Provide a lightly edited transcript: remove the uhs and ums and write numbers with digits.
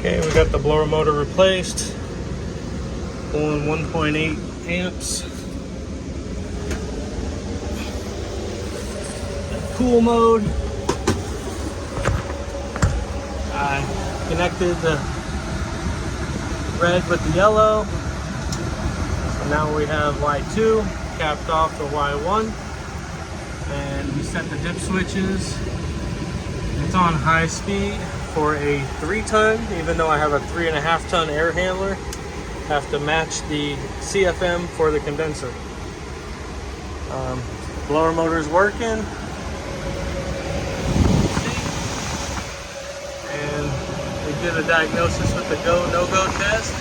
Okay, we got the blower motor replaced. Pulling 1.8 amps. Cool mode. I connected the red with the yellow. So now we have Y2 capped off the Y1. And we set the dip switches. It's on high speed for a 3-ton, even though I have a 3.5-ton air handler. Have to match the CFM for the condenser. Blower motor's working. And we did a diagnosis with the go, no-go test.